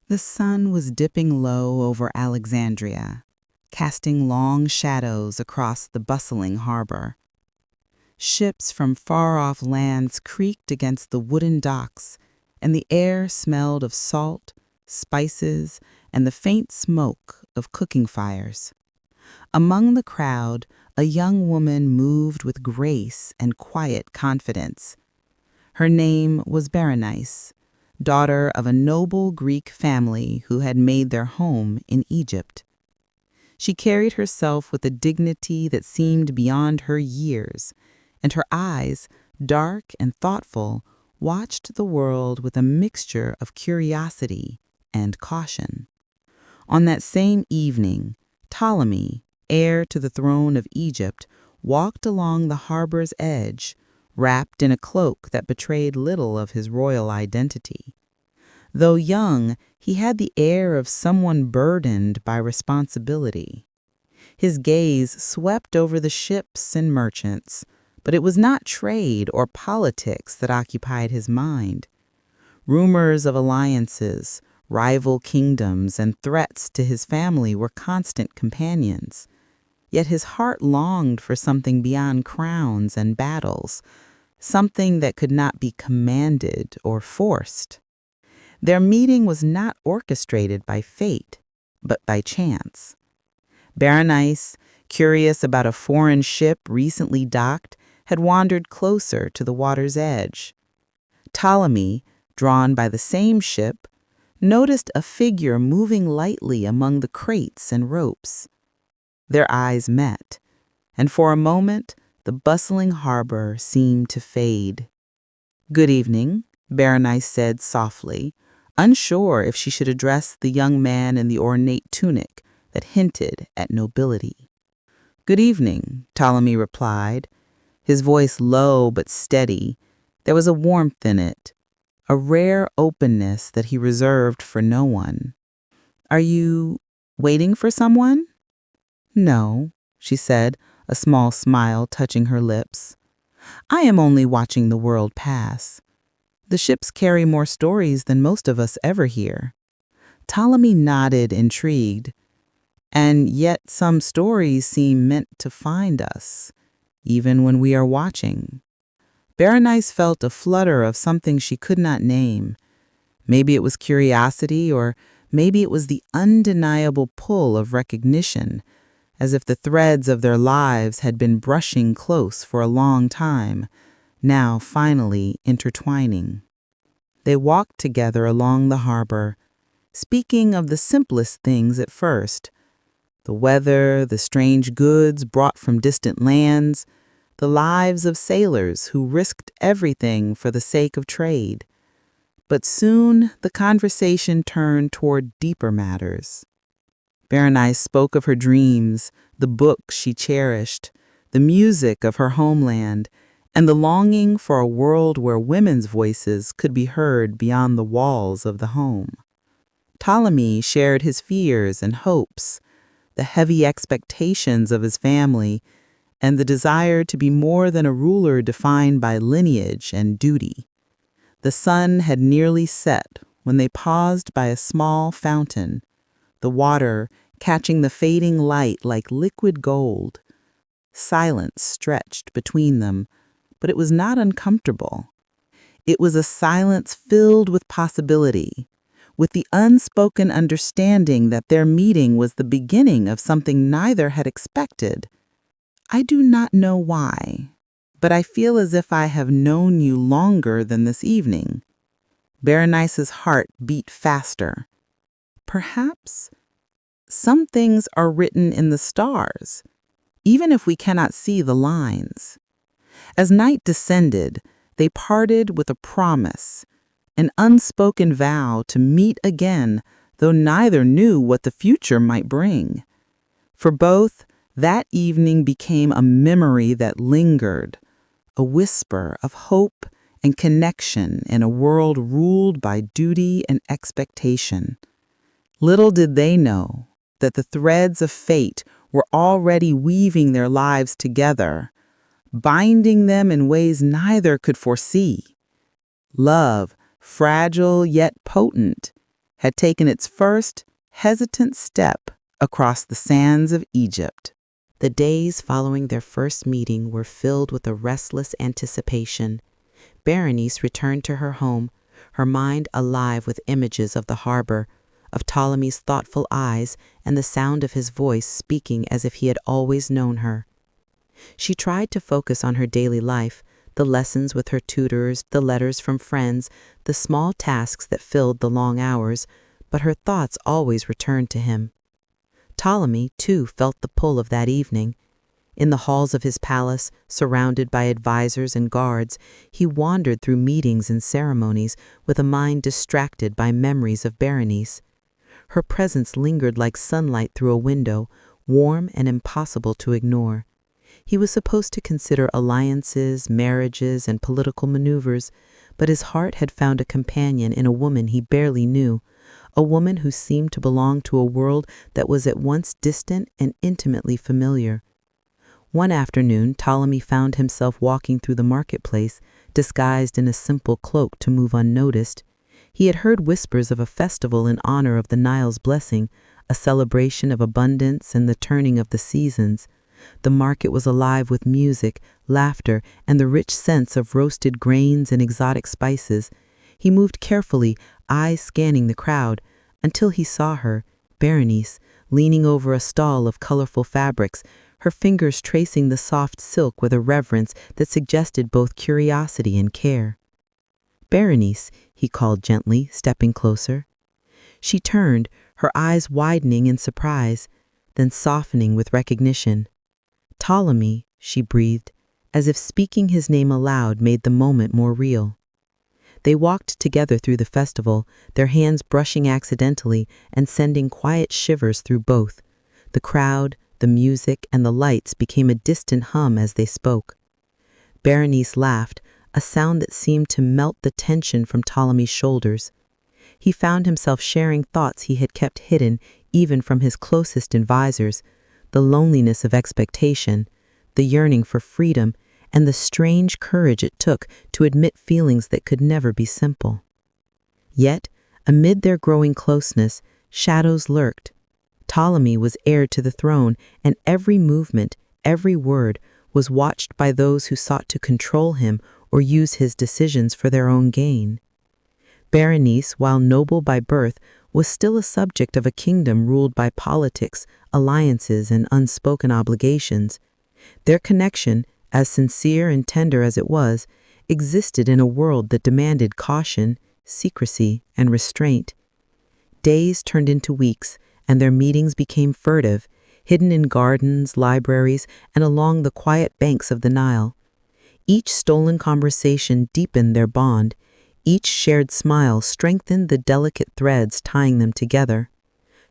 The sun was dipping low over Alexandria, casting long shadows across the bustling harbor. Ships from far-off lands creaked against the wooden docks, and the air smelled of salt, spices, and the faint smoke of cooking fires. Among the crowd, a young woman moved with grace and quiet confidence. Her name was Berenice, daughter of a noble Greek family who had made their home in Egypt. She carried herself with a dignity that seemed beyond her years, and her eyes, dark and thoughtful, watched the world with a mixture of curiosity and caution. On that same evening, Ptolemy, heir to the throne of Egypt, walked along the harbor's edge, wrapped in a cloak that betrayed little of his royal identity. Though young, he had the air of someone burdened by responsibility. His gaze swept over the ships and merchants, but it was not trade or politics that occupied his mind. Rumors of alliances, rival kingdoms, and threats to his family were constant companions. Yet his heart longed for something beyond crowns and battles, something that could not be commanded or forced. Their meeting was not orchestrated by fate, but by chance. Berenice, curious about a foreign ship recently docked, had wandered closer to the water's edge. Ptolemy, drawn by the same ship, noticed a figure moving lightly among the crates and ropes. Their eyes met, and for a moment the bustling harbor seemed to fade. "Good evening," Berenice said softly, unsure if she should address the young man in the ornate tunic that hinted at nobility. "Good evening," Ptolemy replied, his voice low but steady. There was a warmth in it, a rare openness that he reserved for no one. "Are you waiting for someone?" "No," she said, a small smile touching her lips. "I am only watching the world pass. The ships carry more stories than most of us ever hear." Ptolemy nodded, intrigued. "And yet some stories seem meant to find us, even when we are watching." Berenice felt a flutter of something she could not name. Maybe it was curiosity, or maybe it was the undeniable pull of recognition, as if the threads of their lives had been brushing close for a long time, now finally intertwining. They walked together along the harbor, speaking of the simplest things at first: the weather, the strange goods brought from distant lands, the lives of sailors who risked everything for the sake of trade. But soon the conversation turned toward deeper matters. Berenice spoke of her dreams, the books she cherished, the music of her homeland, and the longing for a world where women's voices could be heard beyond the walls of the home. Ptolemy shared his fears and hopes, the heavy expectations of his family, and the desire to be more than a ruler defined by lineage and duty. The sun had nearly set when they paused by a small fountain, the water catching the fading light like liquid gold. Silence stretched between them, but it was not uncomfortable. It was a silence filled with possibility, with the unspoken understanding that their meeting was the beginning of something neither had expected. "I do not know why, but I feel as if I have known you longer than this evening." Berenice's heart beat faster. Perhaps some things are written in the stars, even if we cannot see the lines. As night descended, they parted with a promise, an unspoken vow to meet again, though neither knew what the future might bring. For both, that evening became a memory that lingered, a whisper of hope and connection in a world ruled by duty and expectation. Little did they know that the threads of fate were already weaving their lives together, binding them in ways neither could foresee. Love, fragile yet potent, had taken its first hesitant step across the sands of Egypt. The days following their first meeting were filled with a restless anticipation. Berenice returned to her home, her mind alive with images of the harbor, of Ptolemy's thoughtful eyes and the sound of his voice speaking as if he had always known her. She tried to focus on her daily life, the lessons with her tutors, the letters from friends, the small tasks that filled the long hours, but her thoughts always returned to him. Ptolemy, too, felt the pull of that evening. In the halls of his palace, surrounded by advisors and guards, he wandered through meetings and ceremonies with a mind distracted by memories of Berenice. Her presence lingered like sunlight through a window, warm and impossible to ignore. He was supposed to consider alliances, marriages, and political maneuvers, but his heart had found a companion in a woman he barely knew, a woman who seemed to belong to a world that was at once distant and intimately familiar. One afternoon, Ptolemy found himself walking through the marketplace, disguised in a simple cloak to move unnoticed. He had heard whispers of a festival in honor of the Nile's blessing, a celebration of abundance and the turning of the seasons. The market was alive with music, laughter, and the rich scents of roasted grains and exotic spices. He moved carefully, eyes scanning the crowd, until he saw her, Berenice, leaning over a stall of colorful fabrics, her fingers tracing the soft silk with a reverence that suggested both curiosity and care. "Berenice," he called gently, stepping closer. She turned, her eyes widening in surprise, then softening with recognition. "Ptolemy," she breathed, as if speaking his name aloud made the moment more real. They walked together through the festival, their hands brushing accidentally and sending quiet shivers through both. The crowd, the music, and the lights became a distant hum as they spoke. Berenice laughed, a sound that seemed to melt the tension from Ptolemy's shoulders. He found himself sharing thoughts he had kept hidden even from his closest advisors, the loneliness of expectation, the yearning for freedom, and the strange courage it took to admit feelings that could never be simple. Yet, amid their growing closeness, shadows lurked. Ptolemy was heir to the throne, and every movement, every word, was watched by those who sought to control him or use his decisions for their own gain. Berenice, while noble by birth, was still a subject of a kingdom ruled by politics, alliances, and unspoken obligations. Their connection, as sincere and tender as it was, existed in a world that demanded caution, secrecy, and restraint. Days turned into weeks, and their meetings became furtive, hidden in gardens, libraries, and along the quiet banks of the Nile. Each stolen conversation deepened their bond. Each shared smile strengthened the delicate threads tying them together.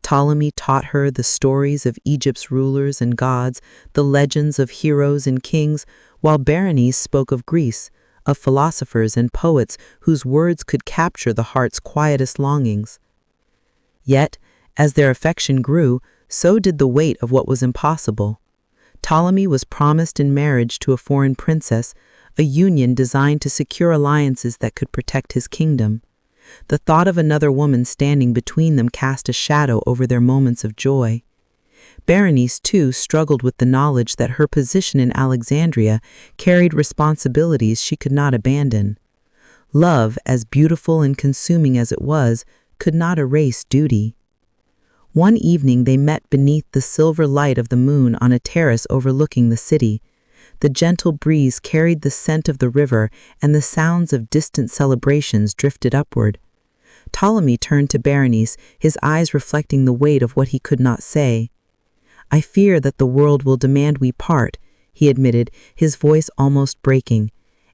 Ptolemy taught her the stories of Egypt's rulers and gods, the legends of heroes and kings, while Berenice spoke of Greece, of philosophers and poets whose words could capture the heart's quietest longings. Yet, as their affection grew, so did the weight of what was impossible. Ptolemy was promised in marriage to a foreign princess, a union designed to secure alliances that could protect his kingdom. The thought of another woman standing between them cast a shadow over their moments of joy. Berenice, too, struggled with the knowledge that her position in Alexandria carried responsibilities she could not abandon. Love, as beautiful and consuming as it was, could not erase duty. One evening they met beneath the silver light of the moon on a terrace overlooking the city. The gentle breeze carried the scent of the river, and the sounds of distant celebrations drifted upward. Ptolemy turned to Berenice, his eyes reflecting the weight of what he could not say. "I fear that the world will demand we part," he admitted, his voice almost breaking.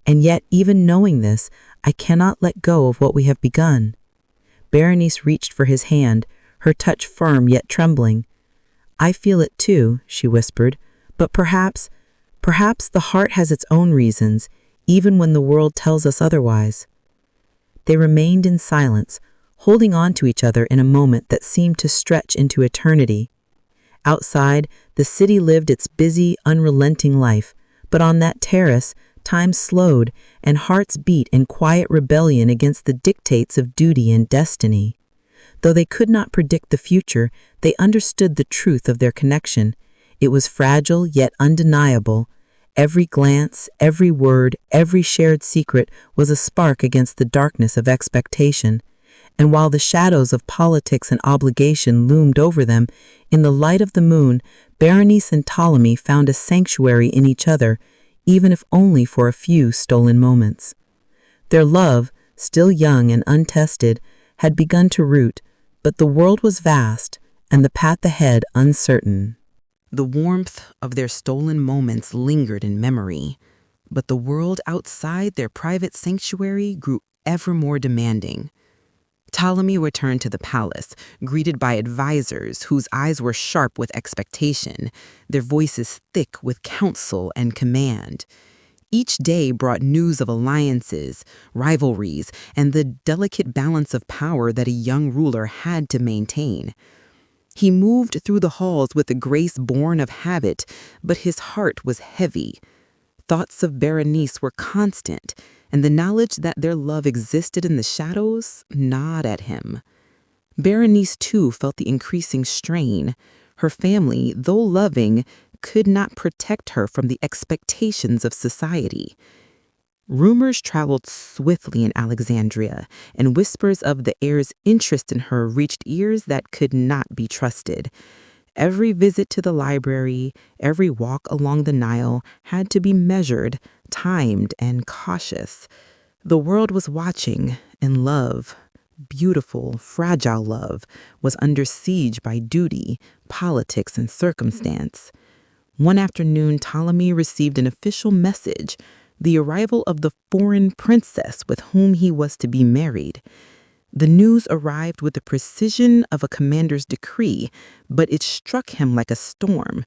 "And yet, even knowing this, I cannot let go of what we have begun." Berenice reached for his hand, her touch firm yet trembling. "I feel it too," she whispered, "but perhaps the heart has its own reasons, even when the world tells us otherwise." They remained in silence, holding on to each other in a moment that seemed to stretch into eternity. Outside, the city lived its busy, unrelenting life, but on that terrace, time slowed and hearts beat in quiet rebellion against the dictates of duty and destiny. Though they could not predict the future, they understood the truth of their connection. It was fragile yet undeniable. Every glance, every word, every shared secret was a spark against the darkness of expectation. And while the shadows of politics and obligation loomed over them, in the light of the moon, Berenice and Ptolemy found a sanctuary in each other, even if only for a few stolen moments. Their love, still young and untested, had begun to root, but the world was vast and the path ahead uncertain. The warmth of their stolen moments lingered in memory, but the world outside their private sanctuary grew ever more demanding. Ptolemy returned to the palace, greeted by advisors whose eyes were sharp with expectation, their voices thick with counsel and command. Each day brought news of alliances, rivalries, and the delicate balance of power that a young ruler had to maintain. He moved through the halls with a grace born of habit, but his heart was heavy. Thoughts of Berenice were constant, and the knowledge that their love existed in the shadows gnawed at him. Berenice, too, felt the increasing strain. Her family, though loving, could not protect her from the expectations of society. Rumors traveled swiftly in Alexandria, and whispers of the heir's interest in her reached ears that could not be trusted. Every visit to the library, every walk along the Nile had to be measured, timed, and cautious. The world was watching, and love, beautiful, fragile love, was under siege by duty, politics, and circumstance. One afternoon, Ptolemy received an official message, the arrival of the foreign princess with whom he was to be married. The news arrived with the precision of a commander's decree, but it struck him like a storm.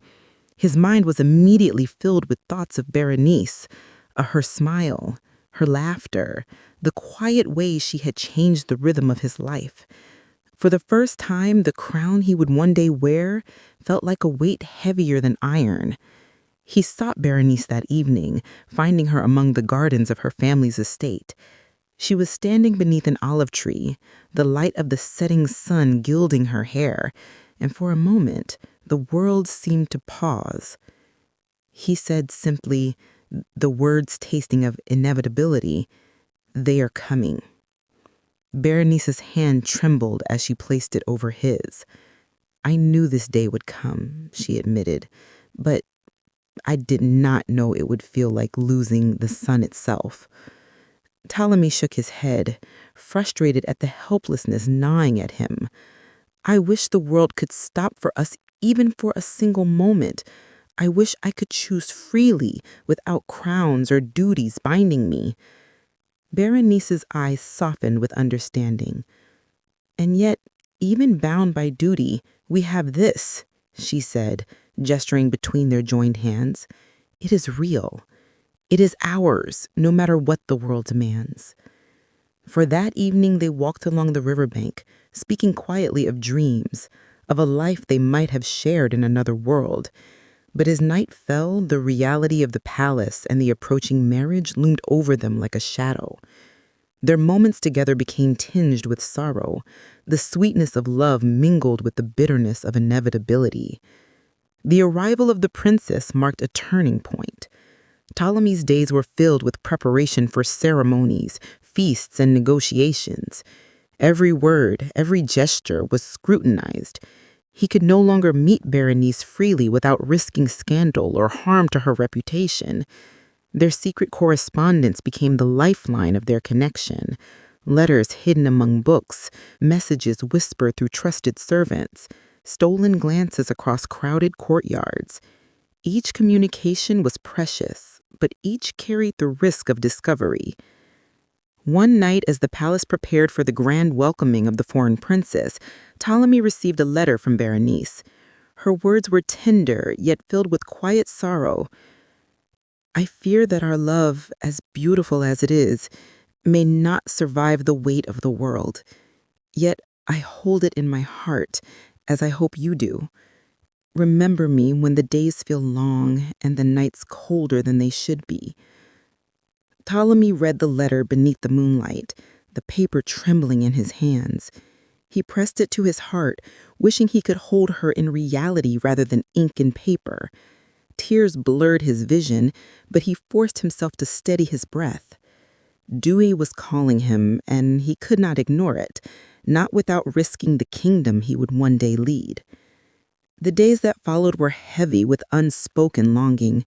His mind was immediately filled with thoughts of Berenice, her smile, her laughter, the quiet way she had changed the rhythm of his life. For the first time, the crown he would one day wear felt like a weight heavier than iron. He sought Berenice that evening, finding her among the gardens of her family's estate. She was standing beneath an olive tree, the light of the setting sun gilding her hair, and for a moment the world seemed to pause. He said simply, the words tasting of inevitability, "They are coming." Berenice's hand trembled as she placed it over his. "I knew this day would come," she admitted, "but I did not know it would feel like losing the sun itself." Ptolemy shook his head, frustrated at the helplessness gnawing at him. "I wish the world could stop for us even for a single moment. I wish I could choose freely without crowns or duties binding me." Berenice's eyes softened with understanding. "And yet, even bound by duty, we have this," she said, gesturing between their joined hands. "It is real. It is ours, no matter what the world demands." For that evening they walked along the riverbank, speaking quietly of dreams, of a life they might have shared in another world. But as night fell, the reality of the palace and the approaching marriage loomed over them like a shadow. Their moments together became tinged with sorrow. The sweetness of love mingled with the bitterness of inevitability. The arrival of the princess marked a turning point. Ptolemy's days were filled with preparation for ceremonies, feasts, and negotiations. Every word, every gesture was scrutinized. He could no longer meet Berenice freely without risking scandal or harm to her reputation. Their secret correspondence became the lifeline of their connection. Letters hidden among books, messages whispered through trusted servants, stolen glances across crowded courtyards. Each communication was precious, but each carried the risk of discovery. One night, as the palace prepared for the grand welcoming of the foreign princess, Ptolemy received a letter from Berenice. Her words were tender, yet filled with quiet sorrow. "I fear that our love, as beautiful as it is, may not survive the weight of the world. Yet I hold it in my heart, as I hope you do. Remember me when the days feel long and the nights colder than they should be." Ptolemy read the letter beneath the moonlight, the paper trembling in his hands. He pressed it to his heart, wishing he could hold her in reality rather than ink and paper. Tears blurred his vision, but he forced himself to steady his breath. Dewey was calling him, and he could not ignore it, not without risking the kingdom he would one day lead. The days that followed were heavy with unspoken longing.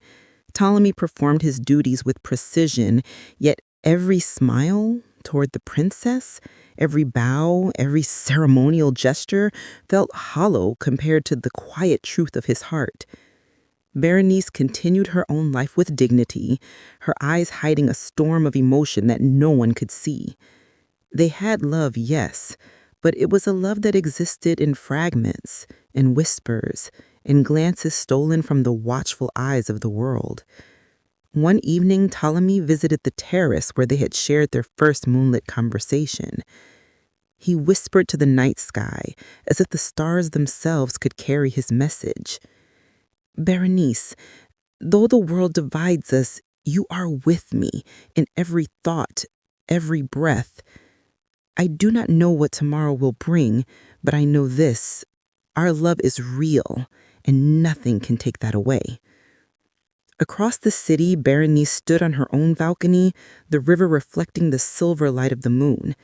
Ptolemy performed his duties with precision, yet every smile toward the princess, every bow, every ceremonial gesture felt hollow compared to the quiet truth of his heart. Berenice continued her own life with dignity, her eyes hiding a storm of emotion that no one could see. They had love, yes, but it was a love that existed in fragments, in whispers, in glances stolen from the watchful eyes of the world. One evening, Ptolemy visited the terrace where they had shared their first moonlit conversation. He whispered to the night sky, as if the stars themselves could carry his message. "Berenice, though the world divides us, you are with me in every thought, every breath. I do not know what tomorrow will bring, but I know this: our love is real, and nothing can take that away." Across the city, Berenice stood on her own balcony, the river reflecting the silver light of the moon.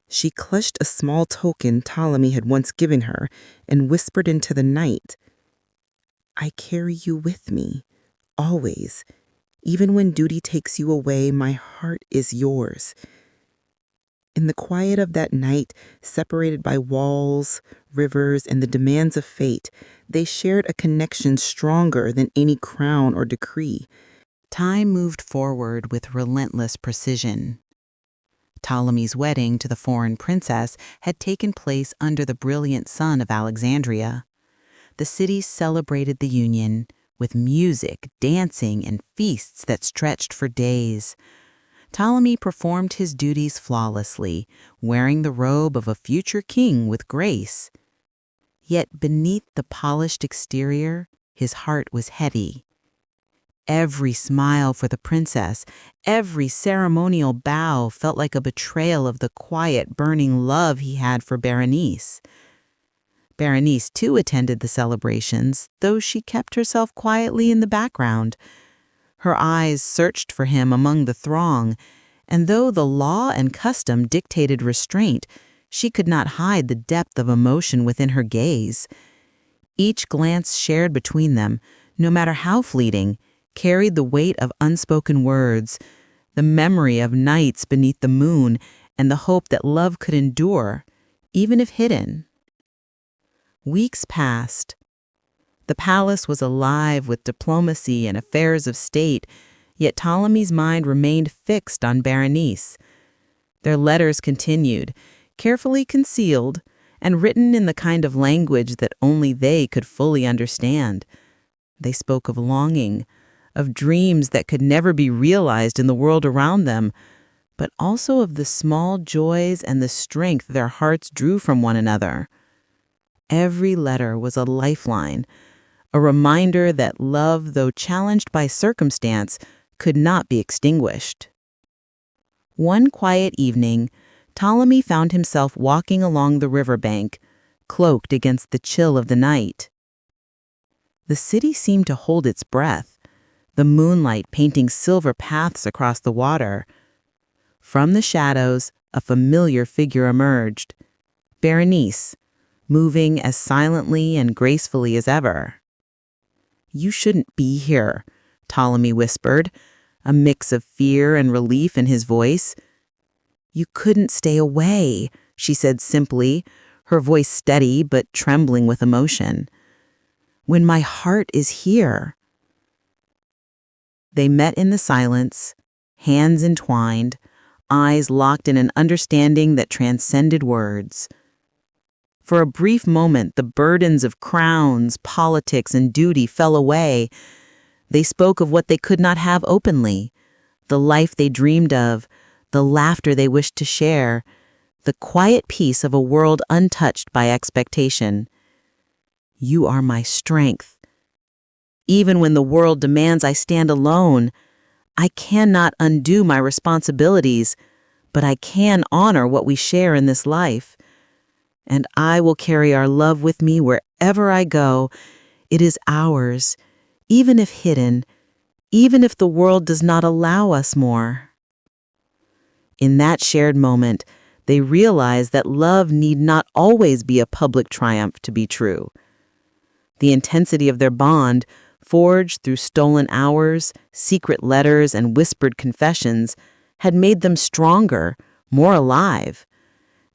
She clutched a small token Ptolemy had once given her and whispered into the night, "I carry you with me, always. Even when duty takes you away, my heart is yours." In the quiet of that night, separated by walls, rivers, and the demands of fate, they shared a connection stronger than any crown or decree. Time moved forward with relentless precision. Ptolemy's wedding to the foreign princess had taken place under the brilliant sun of Alexandria. The city celebrated the union with music, dancing, and feasts that stretched for days. Ptolemy performed his duties flawlessly, wearing the robe of a future king with grace. Yet beneath the polished exterior, his heart was heavy. Every smile for the princess, every ceremonial bow felt like a betrayal of the quiet, burning love he had for Berenice. Berenice, too, attended the celebrations, though she kept herself quietly in the background. Her eyes searched for him among the throng, and though the law and custom dictated restraint, she could not hide the depth of emotion within her gaze. Each glance shared between them, no matter how fleeting, carried the weight of unspoken words, the memory of nights beneath the moon, and the hope that love could endure, even if hidden. Weeks passed. The palace was alive with diplomacy and affairs of state, yet Ptolemy's mind remained fixed on Berenice. Their letters continued, carefully concealed, and written in the kind of language that only they could fully understand. They spoke of longing, of dreams that could never be realized in the world around them, but also of the small joys and the strength their hearts drew from one another. Every letter was a lifeline, a reminder that love, though challenged by circumstance, could not be extinguished. One quiet evening, Ptolemy found himself walking along the riverbank, cloaked against the chill of the night. The city seemed to hold its breath, the moonlight painting silver paths across the water. From the shadows, a familiar figure emerged, Berenice, moving as silently and gracefully as ever. "You shouldn't be here," Ptolemy whispered, a mix of fear and relief in his voice. "You couldn't stay away," she said simply, her voice steady but trembling with emotion. "When my heart is here." They met in the silence, hands entwined, eyes locked in an understanding that transcended words. For a brief moment, the burdens of crowns, politics, and duty fell away. They spoke of what they could not have openly, the life they dreamed of, the laughter they wished to share, the quiet peace of a world untouched by expectation. "You are my strength. Even when the world demands I stand alone, I cannot undo my responsibilities, but I can honor what we share in this life. and I will carry our love with me wherever I go. It is ours, even if hidden, even if the world does not allow us more." In that shared moment, they realized that love need not always be a public triumph to be true. The intensity of their bond, forged through stolen hours, secret letters, and whispered confessions, had made them stronger, more alive.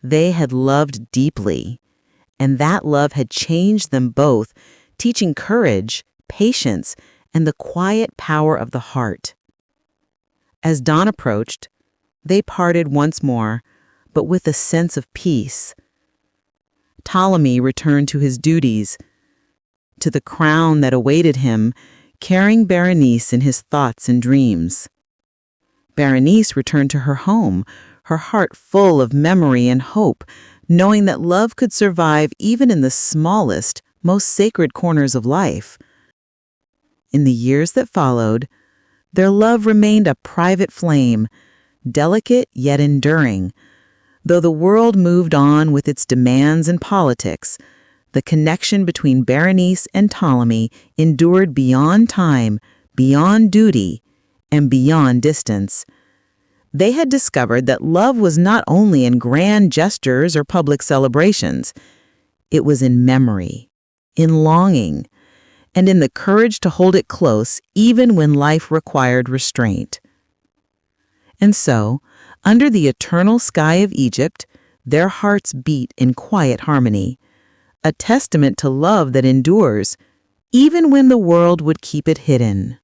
They had loved deeply, and that love had changed them both, teaching courage, patience, and the quiet power of the heart. As dawn approached, they parted once more, but with a sense of peace. Ptolemy returned to his duties, to the crown that awaited him, carrying Berenice in his thoughts and dreams. Berenice returned to her home, her heart full of memory and hope, knowing that love could survive even in the smallest, most sacred corners of life. In the years that followed, their love remained a private flame, delicate yet enduring. Though the world moved on with its demands and politics, the connection between Berenice and Ptolemy endured beyond time, beyond duty, and beyond distance. They had discovered that love was not only in grand gestures or public celebrations. It was in memory, in longing, and in the courage to hold it close even when life required restraint. And so, under the eternal sky of Egypt, their hearts beat in quiet harmony, a testament to love that endures, even when the world would keep it hidden.